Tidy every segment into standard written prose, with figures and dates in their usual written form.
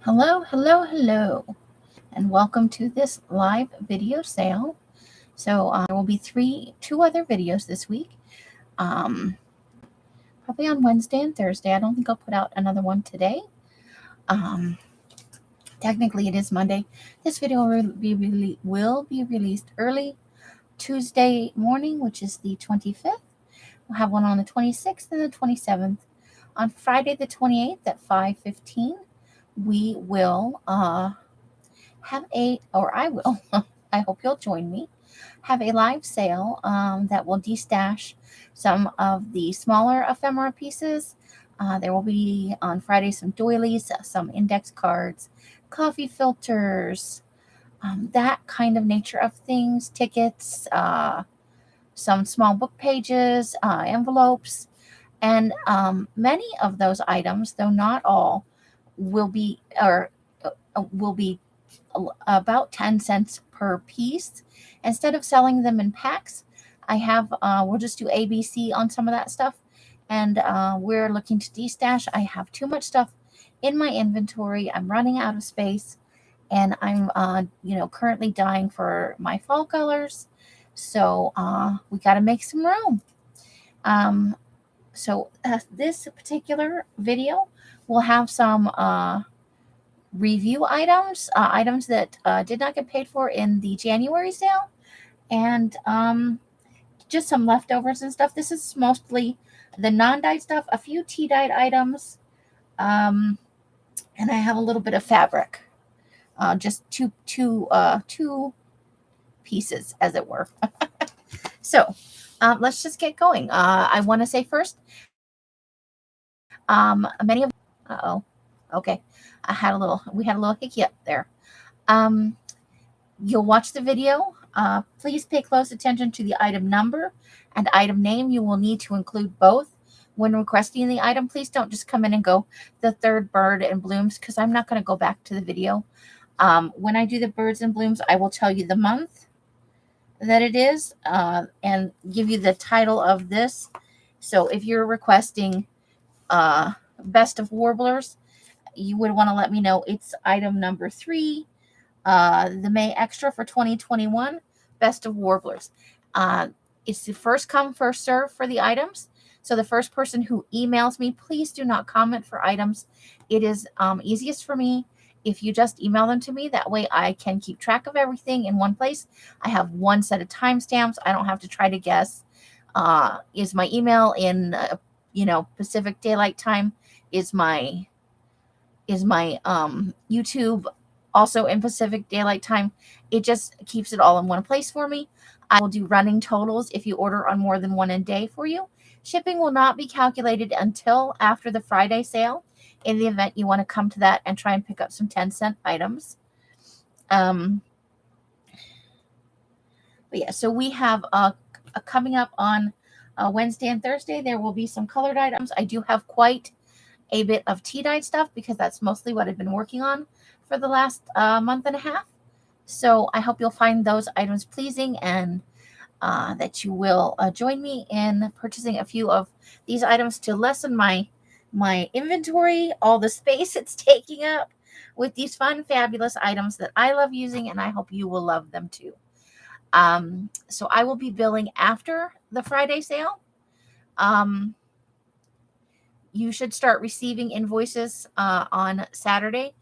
Hello, hello, hello, and welcome to this live video sale. There will be two other videos this week. Um, Probably on Wednesday and Thursday. I don't think I'll put out another one today. Um, Technically, it is Monday. This video will be released early Tuesday morning, which is the 25th. We'll have one on the 26th and the 27th. On Friday the 28th at 5:15, we will have I will, I hope you'll join me, have a live sale that will destash some of the smaller ephemera pieces. There will be on Friday some doilies, some index cards, coffee filters, that kind of nature of things, tickets, some small book pages, envelopes, and many of those items, though not all, will be about 10 cents per piece. Instead of selling them in packs, we'll just do ABC on some of that stuff. And we're looking to destash. I have too much stuff in my inventory. I'm running out of space. And I'm, currently dying for my fall colors. So we got to make some room. Um, this particular video will have some review items that did not get paid for in the January sale, and just some leftovers and stuff. This is mostly the non-dyed stuff, a few tea-dyed items, um, and I have a little bit of fabric, just two pieces, as it were. So let's just get going. I want to say first, many of okay, we had a little hiccup there. Um, You'll watch the video. Please pay close attention to the item number and item name. You will need to include both when requesting the item. Please don't just come in and go the third bird and blooms, because I'm not going to go back to the video. When I do the birds and blooms, I will tell you the month that it is and give you the title of this. So if you're requesting Best of Warblers, you would want to let me know it's item number 3, the May Extra for 2021, Best of Warblers. It's the first come, first serve for the items. So the first person who emails me, please do not comment for items. It is easiest for me if you just email them to me. That way I can keep track of everything in one place. I have one set of timestamps. I don't have to try to guess. Is my email in Pacific Daylight Time? Is my YouTube also in Pacific Daylight Time? It just keeps it all in one place for me. I will do running totals if you order on more than one a day for you. Shipping will not be calculated until after the Friday sale, in the event you want to come to that and try and pick up some 10-cent items. But yeah, so we have coming up on Wednesday and Thursday, there will be some colored items. I do have quite a bit of tea-dyed stuff because that's mostly what I've been working on for the last month and a half. So I hope you'll find those items pleasing, and that you will join me in purchasing a few of these items to lessen my inventory, all the space it's taking up with these fun, fabulous items that I love using, and I hope you will love them too. So I will be billing after the Friday sale. You should start receiving invoices on Saturday.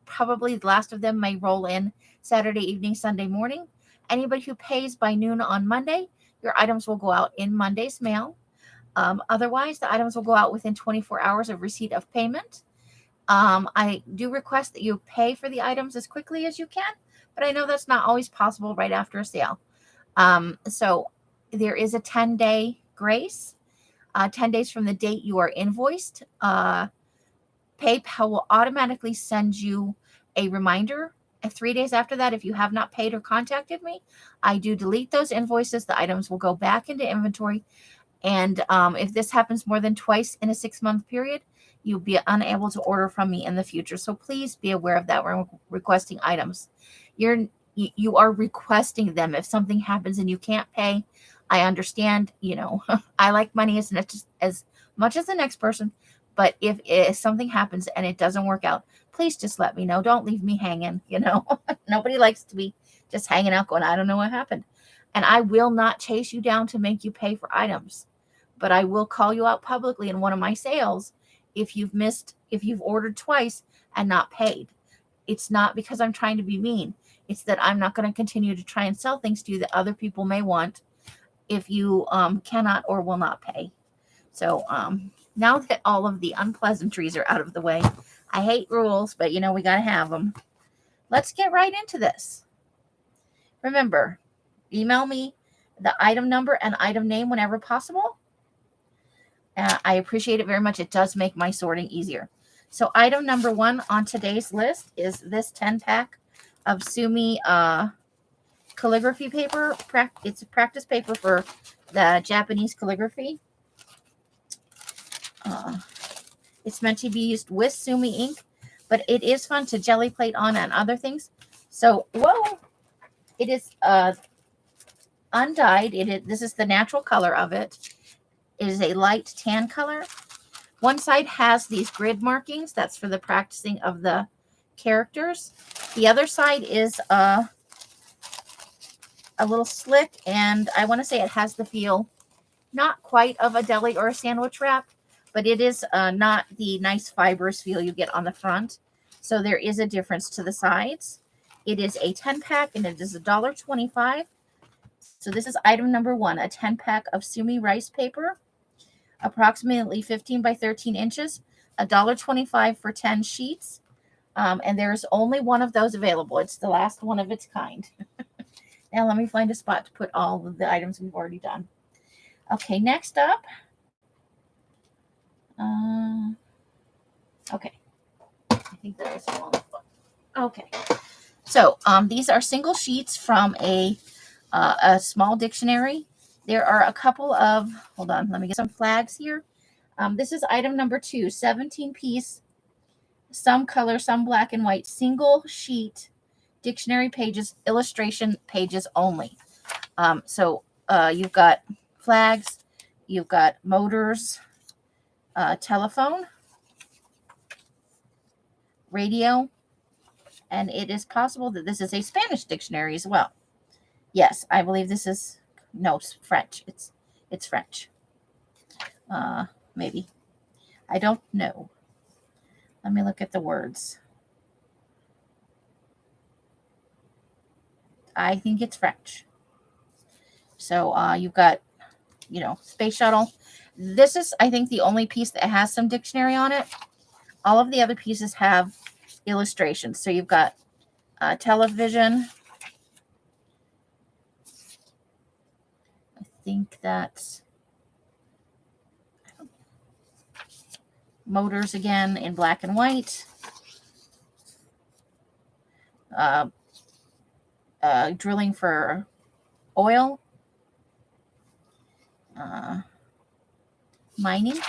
Probably the last of them may roll in Saturday evening, Sunday morning. Anybody who pays by noon on Monday, your items will go out in Monday's mail. Otherwise, the items will go out within 24 hours of receipt of payment. I do request that you pay for the items as quickly as you can, but I know that's not always possible right after a sale. So there is a 10-day grace. 10 days from the date you are invoiced. PayPal will automatically send you a reminder 3 days after that. If you have not paid or contacted me, I do delete those invoices. The items will go back into inventory. And if this happens more than twice in a 6-month period, you'll be unable to order from me in the future. So please be aware of that when requesting items. You are requesting them. If something happens and you can't pay, I understand. I like money as much as the next person, But if something happens and it doesn't work out, please just let me know. Don't leave me hanging, you know. Nobody likes to be just hanging out going, I don't know what happened. And I will not chase you down to make you pay for items, but I will call you out publicly in one of my sales if you've ordered twice and not paid. It's not because I'm trying to be mean. It's that I'm not going to continue to try and sell things to you that other people may want if you cannot or will not pay. So now that all of the unpleasantries are out of the way, I hate rules, but you know, we got to have them. Let's get right into this. Remember, email me the item number and item name whenever possible. I appreciate it very much. It does make my sorting easier. So item number 1 on today's list is this 10-pack of Sumi calligraphy paper. It's a practice paper for the Japanese calligraphy. It's meant to be used with Sumi ink, but it is fun to jelly plate on and other things. So, whoa, it is undyed. This is the natural color of it. It is a light tan color. One side has these grid markings. That's for the practicing of the characters. The other side is a little slick, and I want to say it has the feel not quite of a deli or a sandwich wrap, but it is not the nice fibrous feel you get on the front. So there is a difference to the sides. It is a 10-pack, and it is $1.25. So this is item number 1, a 10-pack of Sumi rice paper, approximately 15 by 13 inches, $1.25 for 10 sheets. And there's only one of those available. It's the last one of its kind. Now let me find a spot to put all of the items we've already done. Okay, next up. Okay. I think that was a long one. Okay. So these are single sheets from a small dictionary. There are a couple of, hold on, let me get some flags here. This is item number 2, 17-piece, some color, some black and white, single sheet dictionary pages, illustration pages only. So you've got flags, you've got motors, telephone, radio, and it is possible that this is a Spanish dictionary as well. Yes, I believe this is, no, it's French. It's French. Maybe. I don't know. Let me look at the words. I think it's French. So you've got, you know, space shuttle. This is, I think, the only piece that has some dictionary on it. All of the other pieces have illustrations. So you've got television. I think that's motors again in black and white. Drilling for oil. Mining.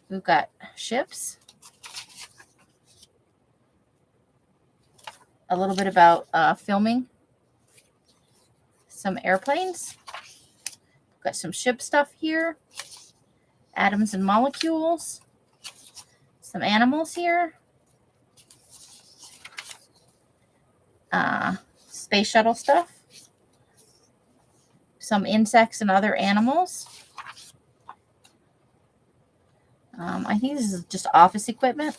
We've got ships. A little bit about filming. Some airplanes. We've got some ship stuff here. Atoms and molecules. Some animals here. Space shuttle stuff. Some insects and other animals. I think this is just office equipment.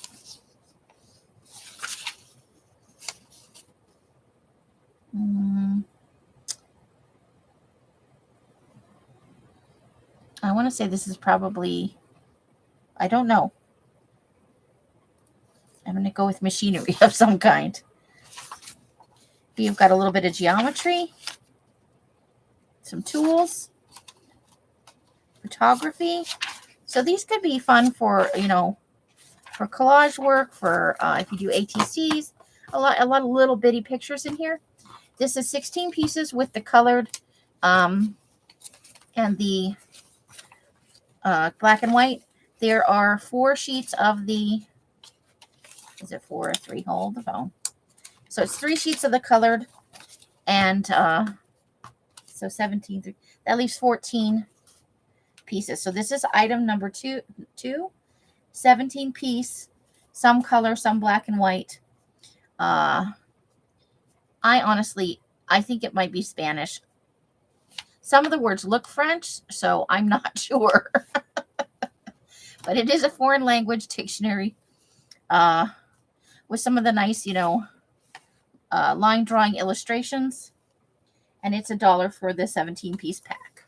I want to say this is probably, I don't know. I'm going to go with machinery of some kind. You've got a little bit of geometry, some tools, photography. So these could be fun for, you know, for collage work, for if you do ATCs, a lot of little bitty pictures in here. This is 16 pieces with the colored and the black and white. There are 4 sheets of the, is it 4 or 3? Hold the phone. So it's 3 sheets of the colored, and so 17, that leaves 14 pieces. So this is item number two. 17 piece, some color, some black and white. I think it might be Spanish. Some of the words look French, so I'm not sure. But it is a foreign language dictionary with some of the nice, line drawing illustrations. And it's $1 for the 17-piece pack.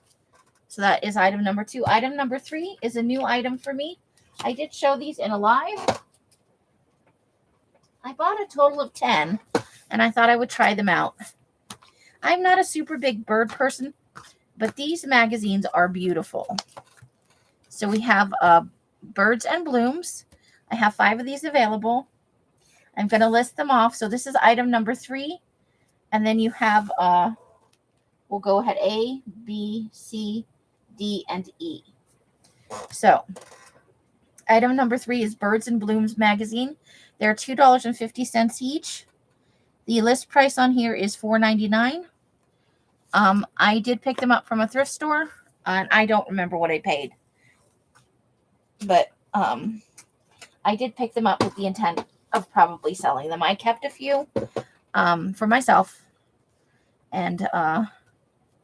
So that is item number 2. Item number 3 is a new item for me. I did show these in a live. I bought a total of 10, and I thought I would try them out. I'm not a super big bird person, but these magazines are beautiful. So we have Birds and Blooms. I have 5 of these available. I'm going to list them off. So this is item number 3. And then you have, we'll go ahead, A, B, C, D, and E. So item number 3 is Birds and Blooms magazine. They're $2.50 each. The list price on here is $4.99. I did pick them up from a thrift store, and I don't remember what I paid. But I did pick them up with the intent of probably selling them. I kept a few for myself, and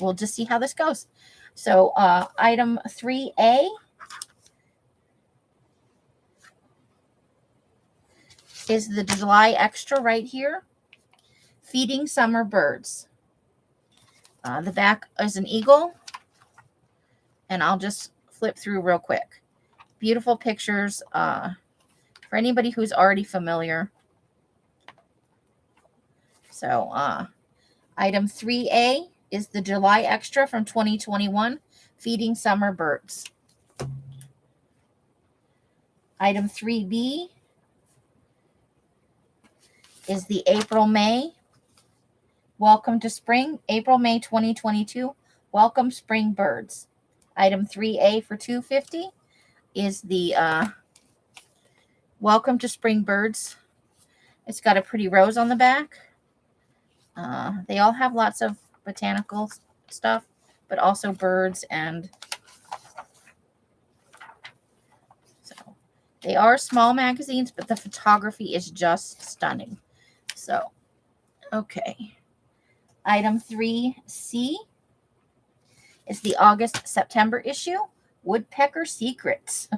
we'll just see how this goes. So item 3A is the July Extra right here, Feeding Summer Birds. The back is an eagle, and I'll just flip through real quick. Beautiful pictures for anybody who's already familiar. So item 3A is the July Extra from 2021, Feeding Summer Birds. Item 3B is the April-May, Welcome to Spring, April-May 2022, Welcome Spring Birds. Item 3A for $2.50 is the Welcome to Spring Birds. It's got a pretty rose on the back. They all have lots of botanical stuff, but also birds, and so they are small magazines, but the photography is just stunning. So, okay. Item 3C is the August-September issue, Woodpecker Secrets.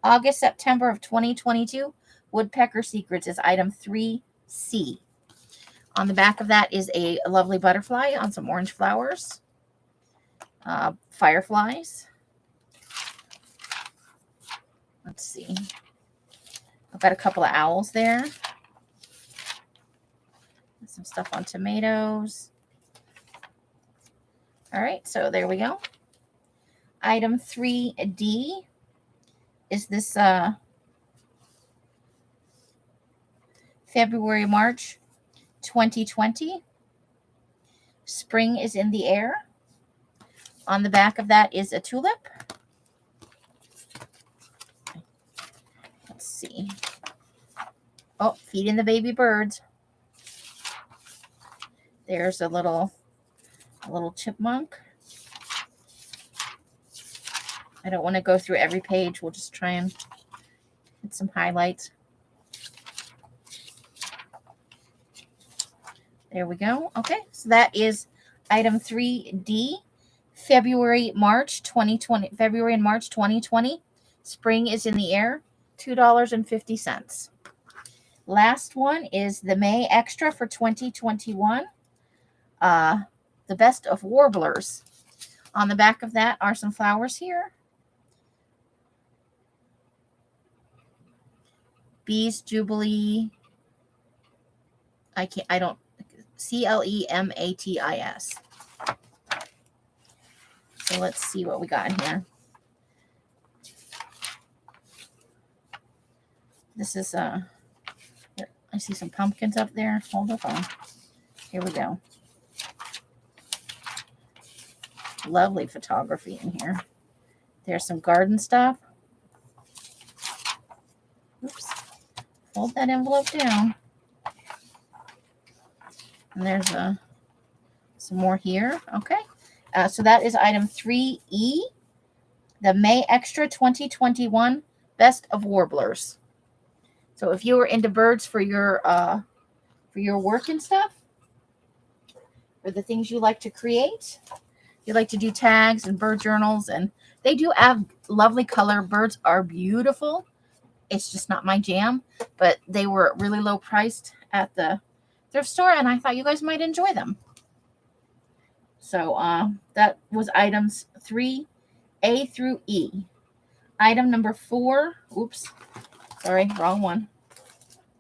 August-September of 2022, Woodpecker Secrets is item 3C. On the back of that is a lovely butterfly on some orange flowers. Fireflies. Let's see. I've got a couple of owls there. Some stuff on tomatoes. All right, so there we go. Item 3D is this February, March 2020. Spring is in the air. On the back of that is a tulip. Let's see. Oh, feeding the baby birds. There's a little chipmunk. I don't want to go through every page. We'll just try and hit some highlights. There we go. Okay, so that is item 3D, February and March 2020. Spring is in the air, $2.50. Last one is the May Extra for 2021. The Best of Warblers. On the back of that are some flowers here. Bees Jubilee. Clematis. So let's see what we got here. This is I see some pumpkins up there. Hold on. Here we go. Lovely photography in here. There's some garden stuff. Oops. Fold that envelope down. And there's some more here. Okay. So that is item 3E, the May Extra 2021 Best of Warblers. So if you were into birds for your work and stuff, or the things you like to create, you like to do tags and bird journals, and they do have lovely color. Birds are beautiful. It's just not my jam, but they were really low priced at the thrift store, and I thought you guys might enjoy them. So that was items 3A through E. Item number 4, oops, sorry, wrong one.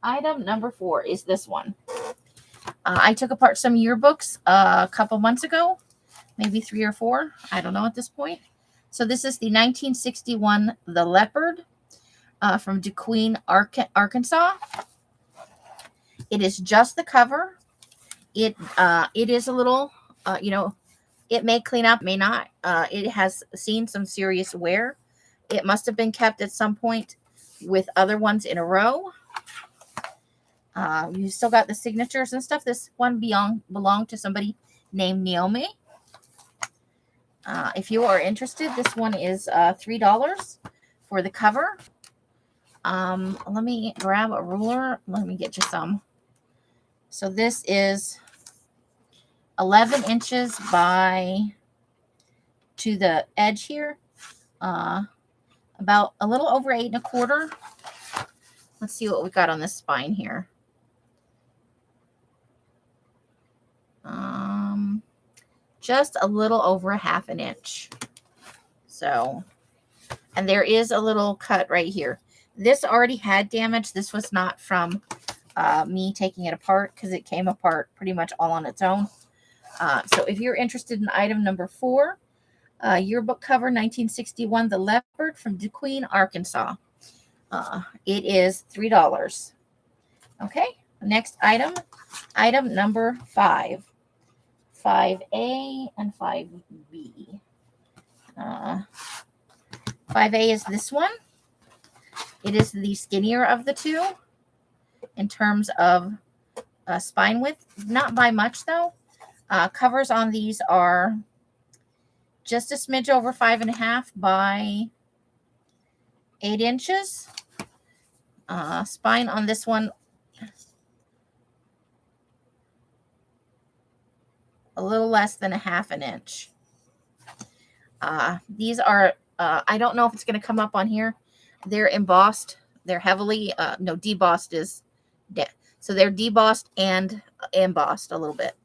Item number 4 is this one. I took apart some yearbooks a couple months ago, maybe 3 or 4. I don't know at this point. So this is the 1961 The Leopard from DeQueen, Arkansas. It is just the cover. It is a little, it may clean up, may not. It has seen some serious wear. It must have been kept at some point with other ones in a row. You still got the signatures and stuff. This one belonged to somebody named Naomi. If you are interested, this one is $3 for the cover. Let me grab a ruler. Let me get you some. So this is 11 inches by, to the edge here, about a little over 8 1/4. Let's see what we got on this spine here. Just a little over 1/2 inch. So, and there is a little cut right here. This already had damage. This was not from me taking it apart, because it came apart pretty much all on its own. So if you're interested in item number 4, yearbook cover 1961 The Leopard from DeQueen, Arkansas. It is $3. Okay, next item number 5. 5A and 5B. 5A is this one. It is the skinnier of the two in terms of spine width. Not by much, though. Covers on these are just a smidge over 5.5 by 8 inches. Spine on this one, a little less than 1/2 inch. These are, I don't know if it's going to come up on here. They're embossed. They're heavily, no, debossed is dead. So they're debossed and embossed a little bit.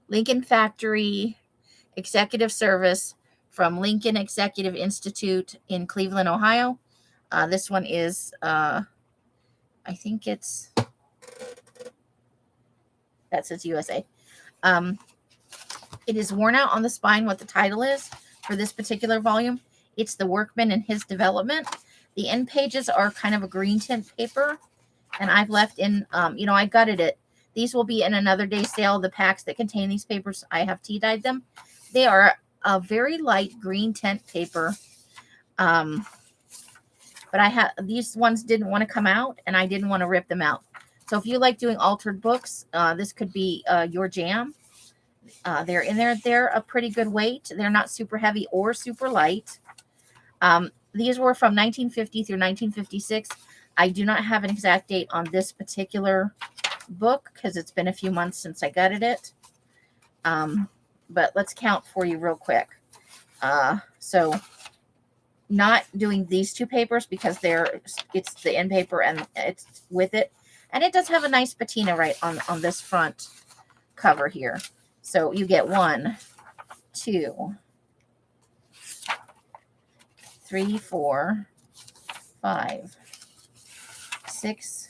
Lincoln Factory Executive Service from Lincoln Executive Institute in Cleveland, Ohio. This one is, I think it's, that says USA. It is worn out on the spine what the title is for this particular volume. It's The Workman and His Development. The end pages are kind of a green tint paper, and I've left in, I gutted it. These will be in another day sale. The packs that contain these papers, I have tea dyed them. They are a very light green tint paper. But these ones didn't want to come out, and I didn't want to rip them out. So if you like doing altered books, this could be your jam. They're in there. They're a pretty good weight. They're not super heavy or super light. These were from 1950 through 1956. I do not have an exact date on this particular book because it's been a few months since I gutted it. But let's count for you real quick. So not doing these two papers because it's the end paper and it's with it. And it does have a nice patina right on this front cover here. So you get 1, 2, 3, 4, 5, 6,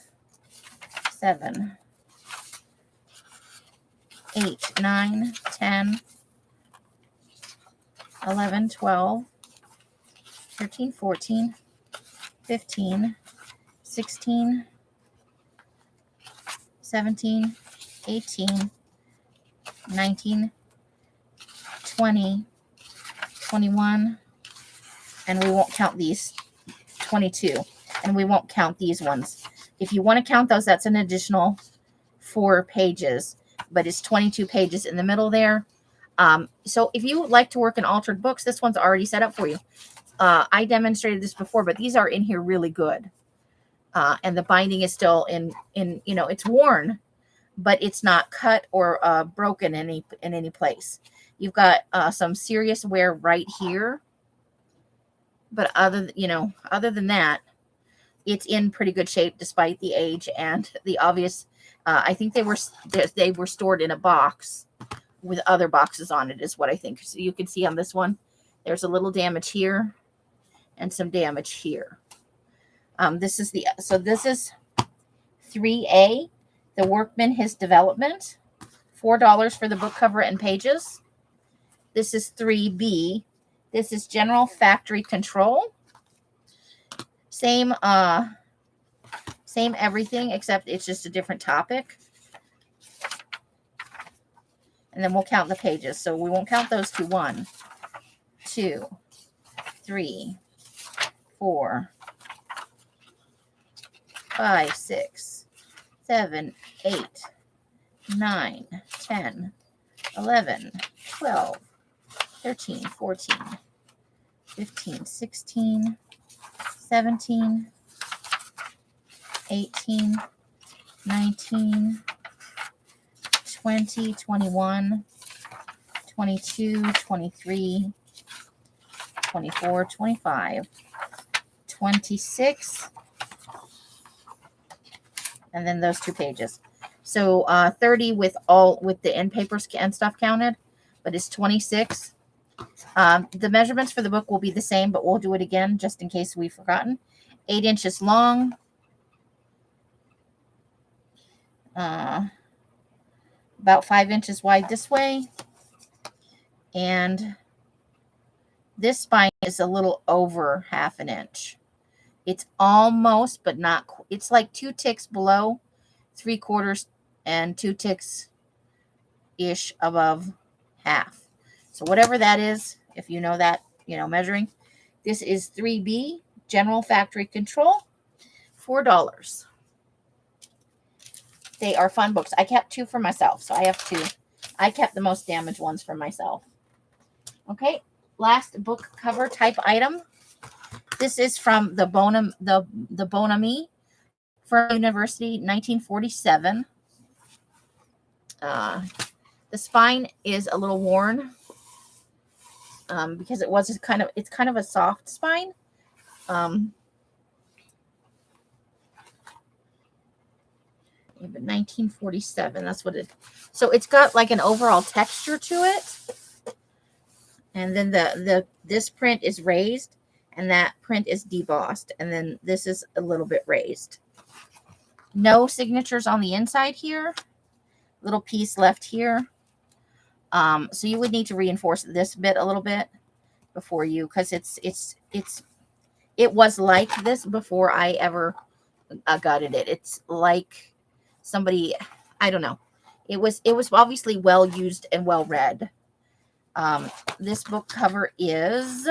7, 8, 9, 10, 11, 12, 13, 14, 15, 16, 17, 18, 19, 20, 21, and we won't count these, 22, and we won't count these ones. If you want to count those, that's an additional 4 pages, but it's 22 pages in the middle there. So if you like to work in altered books, this one's already set up for you. I demonstrated this before, but these are in here really good. And the binding is still in, it's worn, but it's not cut or broken in any place. You've got some serious wear right here. But other than that, it's in pretty good shape despite the age and the obvious. I think they were stored in a box with other boxes on it, is what I think. So you can see on this one, there's a little damage here and some damage here. This is 3A, The Workman, His Development, $4 for the book cover and pages. This is 3B. This is General Factory Control. Same everything, except it's just a different topic. And then we'll count the pages. So we won't count those two. 1, 2, 3, 4, 5, 6, 7, 8, 9, 10, 11, 12, 13, 14, 15, 16, 17, 18, 19, 20, 21, 22, 23, 24, 25, 26, and then those 2 pages. So 30 with the end papers and stuff counted, but it's 26. The measurements for the book will be the same, but we'll do it again just in case we've forgotten. 8 inches long. About 5 inches wide this way. And this spine is a little over 1/2 inch. It's almost, but not, it's like 2 ticks below 3/4 and 2 ticks-ish above 1/2. So whatever that is, if you know that, measuring. This is 3B, General Factory Control, $4. They are fun books. I kept 2 for myself, so I have 2. I kept the most damaged ones for myself. Okay, last book cover type item. This is from the Bonami for University, 1947. The spine is a little worn because it's kind of a soft spine. But 1947, that's what it. So it's got like an overall texture to it, and then this print is raised, and that print is debossed, and then this is a little bit raised. No signatures on the inside here. Little piece left here. So you would need to reinforce this bit a little bit before you, because it was like this before I ever gutted it. It's like somebody, I don't know. It was obviously well used and well read. This book cover is,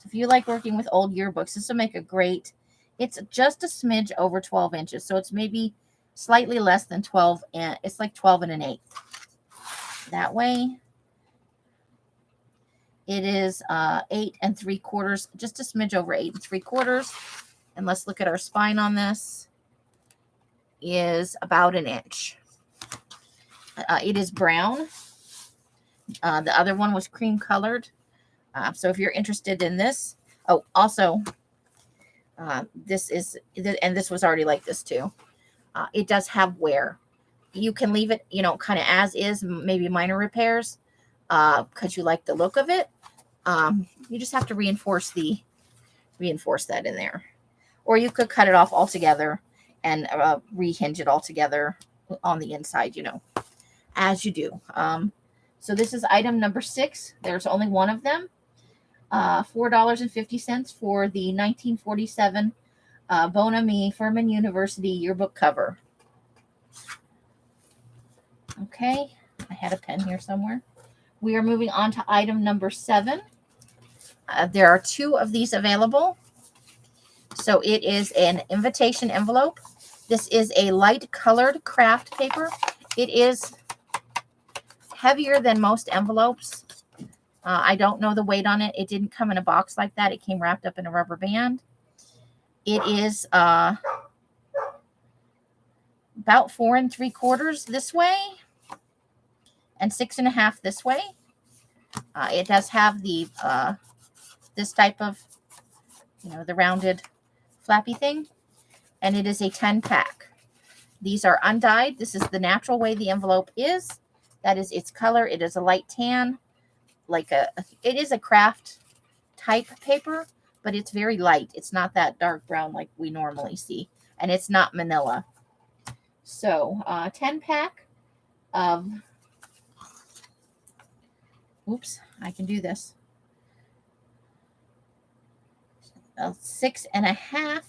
if you like working with old yearbooks, this will make a great, it's just a smidge over 12 inches. So it's maybe slightly less than 12, and it's like 12 and 1/8. That way. It is 8 3/4, just a smidge over 8 3/4. And let's look at our spine on this. Is about 1 inch. It is brown. The other one was cream colored. So if you're interested in this, also, this was already like this too. It does have wear. You can leave it, kind of as is, maybe minor repairs, because you like the look of it. You just have to reinforce that in there, or you could cut it off altogether and rehinge it all together on the inside, as you do. So this is item number 6. There's only one of them. $4.50 for the 1947 Bonami Furman University yearbook cover. Okay, I had a pen here somewhere. We are moving on to item number 7. There are 2 of these available. So it is an invitation envelope. This is a light colored craft paper. It is heavier than most envelopes. I don't know the weight on it. It didn't come in a box like that. It came wrapped up in a rubber band. It is about 4 3/4 this way and 6 1/2 this way. It does have the this type of, the rounded flappy thing, and it is a 10 pack. These are undyed. This is the natural way the envelope is. That is its color. It is a light tan, it is a craft type paper, but it's very light. It's not that dark brown like we normally see, and it's not manila. So 10 pack of, oops, I can do this. 6 1/2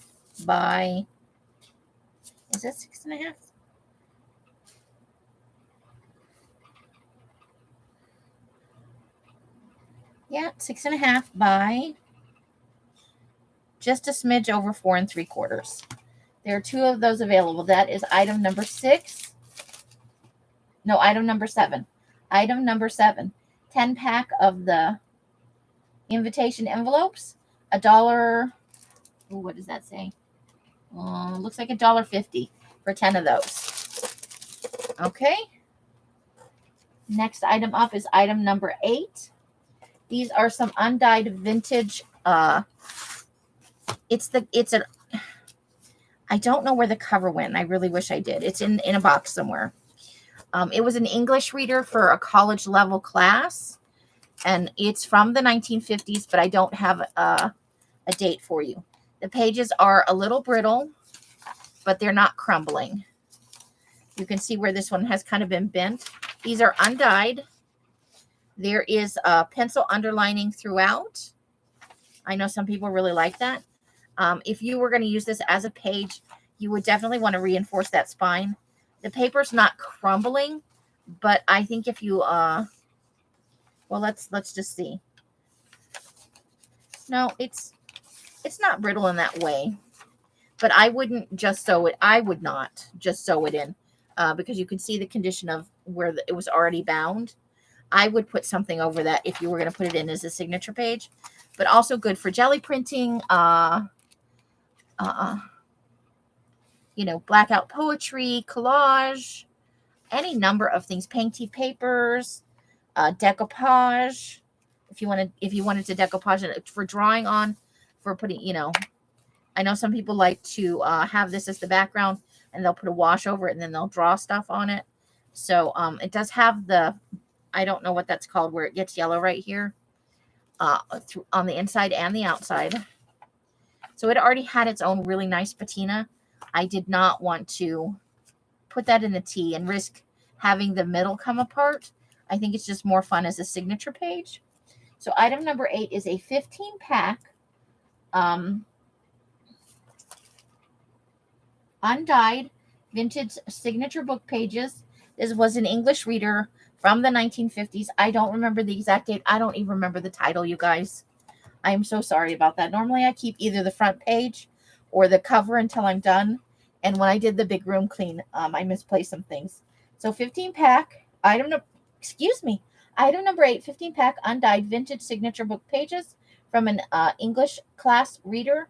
by, is that 6 1/2? Yeah, 6 1/2 by just a smidge over 4 3/4. There are 2 of those available. That is item number 6. No, item number 7. Item number 7. 10 pack of the invitation envelopes. $1. Ooh, what does that say? Looks like $1.50 for 10 of those. Okay. Next item up is item number 8. These are some undyed vintage. I don't know where the cover went. I really wish I did. It's in a box somewhere. It was an English reader for a college level class, and it's from the 1950s, but I don't have a date for you. The pages are a little brittle, but they're not crumbling. You can see where this one has kind of been bent. These are undyed. There is a pencil underlining throughout. I know some people really like that. If you were going to use this as a page, you would definitely want to reinforce that spine. The paper's not crumbling, but I think if you, well, let's just see. No, it's not brittle in that way, but I wouldn't just sew it. I would not just sew it in because you can see the condition of where it was already bound. I would put something over that if you were going to put it in as a signature page, but also good for jelly printing, blackout poetry, collage, any number of things, painty papers, decoupage. If you wanted to decoupage it for drawing on, for putting, I know some people like to have this as the background and they'll put a wash over it and then they'll draw stuff on it. So it does have the, I don't know what that's called, where it gets yellow right here on the inside and the outside. So it already had its own really nice patina. I did not want to put that in the tea and risk having the middle come apart. I think it's just more fun as a signature page. So item number 8 is a 15 pack undyed vintage signature book pages. This was an English reader from the 1950s. I don't remember the exact date. I don't even remember the title, you guys. I am so sorry about that. Normally I keep either the front page or the cover until I'm done. And when I did the big room clean, I misplaced some things. So 15 pack, item number 8, 15 pack undyed vintage signature book pages from an English class reader.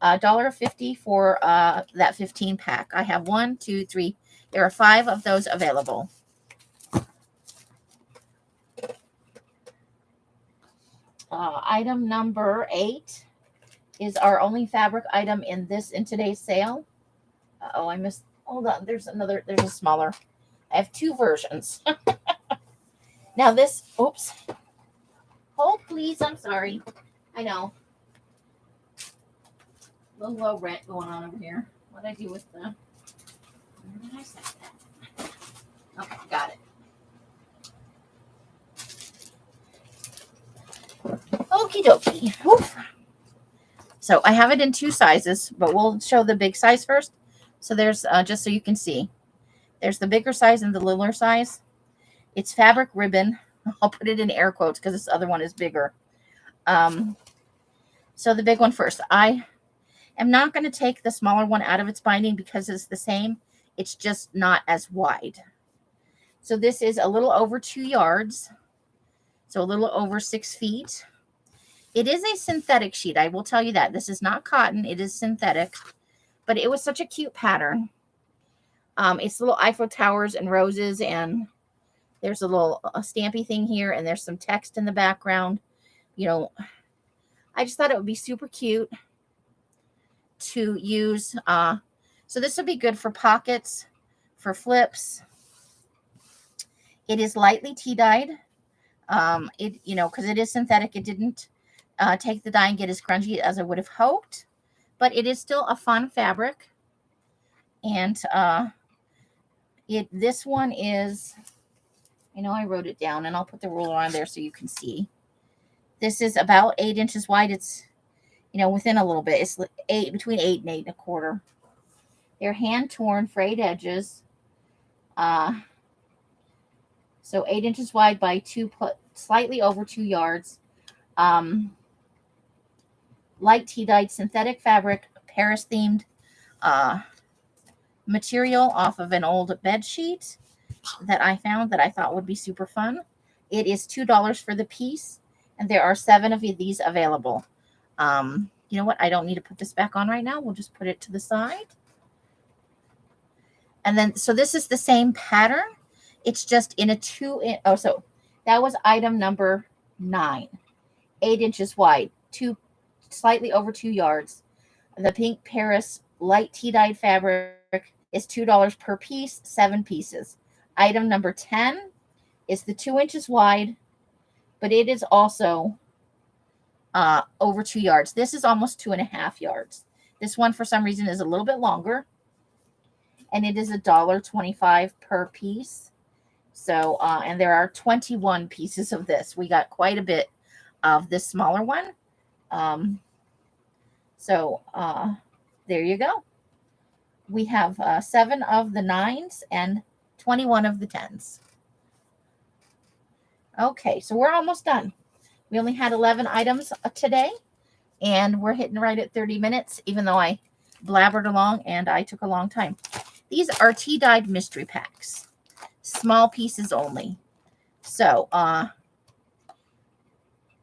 $1.50 for that 15 pack. I have 1, 2, 3. There are 5 of those available. Item number 8 is our only fabric item in today's sale. Oh, I missed. Hold on. There's a smaller. I have 2 versions. Now this, oops. Hold, please. I'm sorry. I know. A little low rent going on over here. What did I do with the, where did I set that? Okay, got it. Okie dokie. Oof. So I have it in 2 sizes, but we'll show the big size first. So there's, just so you can see, there's the bigger size and the littler size. It's fabric ribbon. I'll put it in air quotes because this other one is bigger. So the big one first. I am not going to take the smaller one out of its binding because it's the same. It's just not as wide. So this is a little over 2 yards. So a little over 6 feet. It is a synthetic sheet. I will tell you that. This is not cotton. It is synthetic. But it was such a cute pattern. It's little Eiffel Towers and roses, and there's a little stampy thing here, and there's some text in the background. You know, I just thought it would be super cute to use. So this would be good for pockets, for flips. It is lightly tea-dyed. Because it is synthetic, it didn't take the dye and get as grungy as I would have hoped. But it is still a fun fabric. And this one is, I wrote it down, and I'll put the ruler on there so you can see. This is about 8 inches wide. It's, within a little bit. It's between 8 and 8 1/4. They're hand torn, frayed edges. So 8 inches wide by slightly over 2 yards. Light tea-dyed synthetic fabric, Paris-themed material off of an old bed sheet that I found that I thought would be super fun. It is $2 for the piece, and there are 7 of these available. You know what? I don't need to put this back on right now. We'll just put it to the side. And then, so this is the same pattern. It's just in a 2-inch. Oh, so that was item number 9. 8 inches wide, slightly over 2 yards. The pink Paris light tea-dyed fabric is $2 per piece, 7 pieces. Item number 10 is the 2 inches wide, but it is also over 2 yards. This is almost 2.5 yards. This one, for some reason, is a little bit longer, and it is $1.25 per piece. So, and there are 21 pieces of this. We got quite a bit of this smaller one. There you go. We have 7 of the 9s and 21 of the 10s. Okay, so we're almost done. We only had 11 items today, and we're hitting right at 30 minutes, even though I blabbered along and I took a long time. These are tea-dyed mystery packs. Small pieces only. So,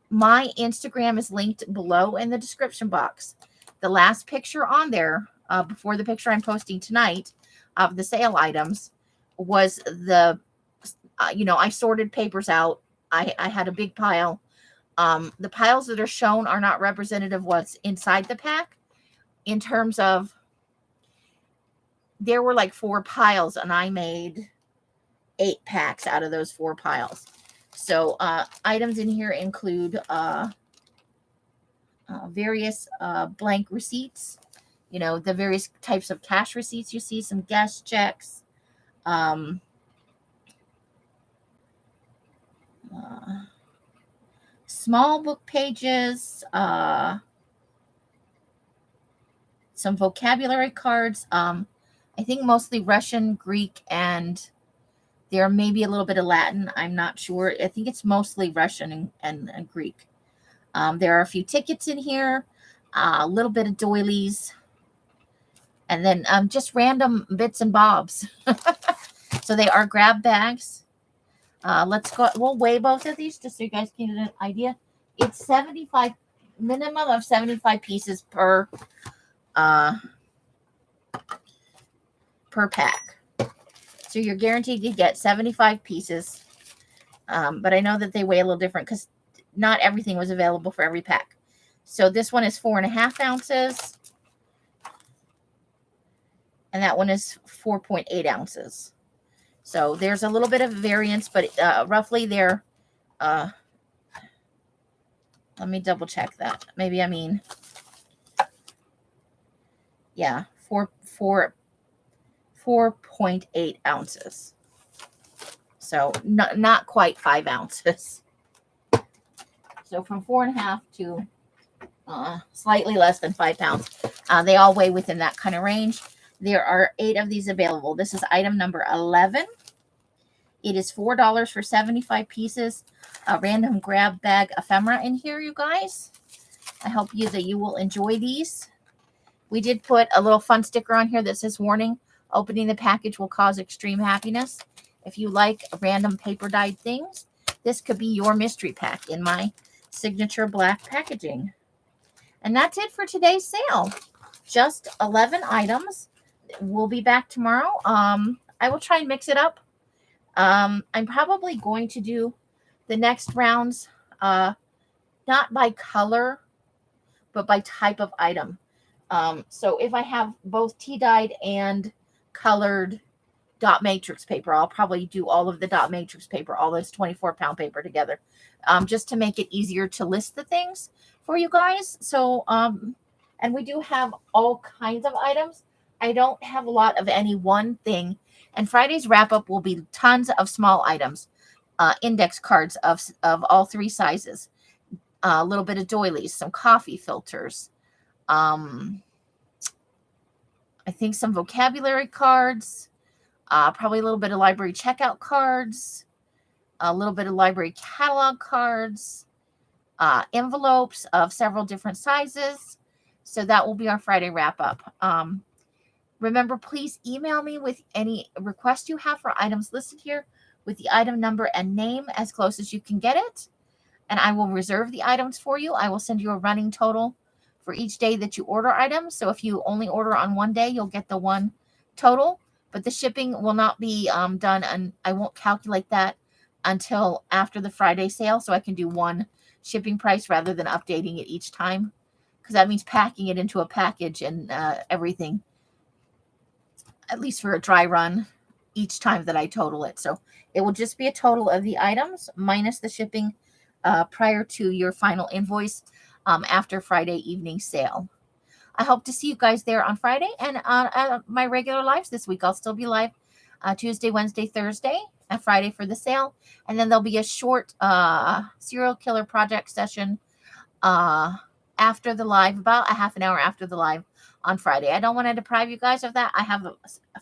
my Instagram is linked below in the description box. The last picture on there, before the picture I'm posting tonight of the sale items, was the, I sorted papers out. I had a big pile. The piles that are shown are not representative of what's inside the pack. In terms of, there were like 4 piles, and I made 8 packs out of those 4 piles. So items in here include various blank receipts, the various types of cash receipts you see, some guest checks, small book pages, some vocabulary cards, I think mostly Russian, Greek, and there may be a little bit of Latin. I'm not sure. I think it's mostly Russian and Greek. There are a few tickets in here, a little bit of doilies, and then just random bits and bobs. So they are grab bags. Let's go. We'll weigh both of these just so you guys can get an idea. It's 75, minimum of 75 pieces per pack. So you're guaranteed to get 75 pieces. But I know that they weigh a little different because not everything was available for every pack. So this one is 4.5 ounces. And that one is 4.8 ounces. So there's a little bit of variance, but roughly they're, let me double check that. Maybe I mean, yeah, 4.8 ounces. So not quite 5 ounces. So from 4.5 to slightly less than 5 pounds. They all weigh within that kind of range. There are 8 of these available. This is item number 11. It is $4 for 75 pieces. A random grab bag ephemera in here, you guys. I hope that you will enjoy these. We did put a little fun sticker on here that says, warning, opening the package will cause extreme happiness. If you like random paper dyed things, this could be your mystery pack in my signature black packaging. And that's it for today's sale. Just 11 items. We'll be back tomorrow. I will try and mix it up. I'm probably going to do the next rounds not by color, but by type of item. So if I have both tea-dyed and colored dot matrix paper, I'll probably do all of the dot matrix paper, all this 24-pound paper together, just to make it easier to list the things for you guys. So, and we do have all kinds of items. I don't have a lot of any one thing. And Friday's wrap-up will be tons of small items, index cards of all 3 sizes, a little bit of doilies, some coffee filters, I think some vocabulary cards, probably a little bit of library checkout cards, a little bit of library catalog cards, envelopes of several different sizes. So that will be our Friday wrap up. Remember, please email me with any request you have for items listed here with the item number and name as close as you can get it. And I will reserve the items for you. I will send you a running total for each day that you order items. So if you only order on one day, you'll get the one total. But the shipping will not be done, and I won't calculate that until after the Friday sale. So I can do one shipping price rather than updating it each time, because that means packing it into a package and everything, at least for a dry run, each time that I total it. So it will just be a total of the items minus the shipping prior to your final invoice after Friday evening sale. I hope to see you guys there on Friday and on my regular lives this week. I'll still be live Tuesday, Wednesday, Thursday, and Friday for the sale. And then there'll be a short serial killer project session after the live, about a half an hour after the live on Friday. I don't want to deprive you guys of that. I have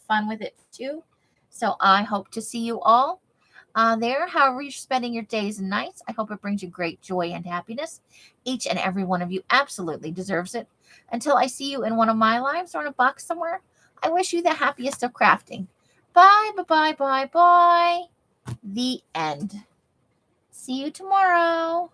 fun with it too. So I hope to see you all there, however you're spending your days and nights. I hope it brings you great joy and happiness. Each and every one of you absolutely deserves it. Until I see you in one of my lives or in a box somewhere, I wish you the happiest of crafting. Bye, bye, bye, bye, bye. The end. See you tomorrow.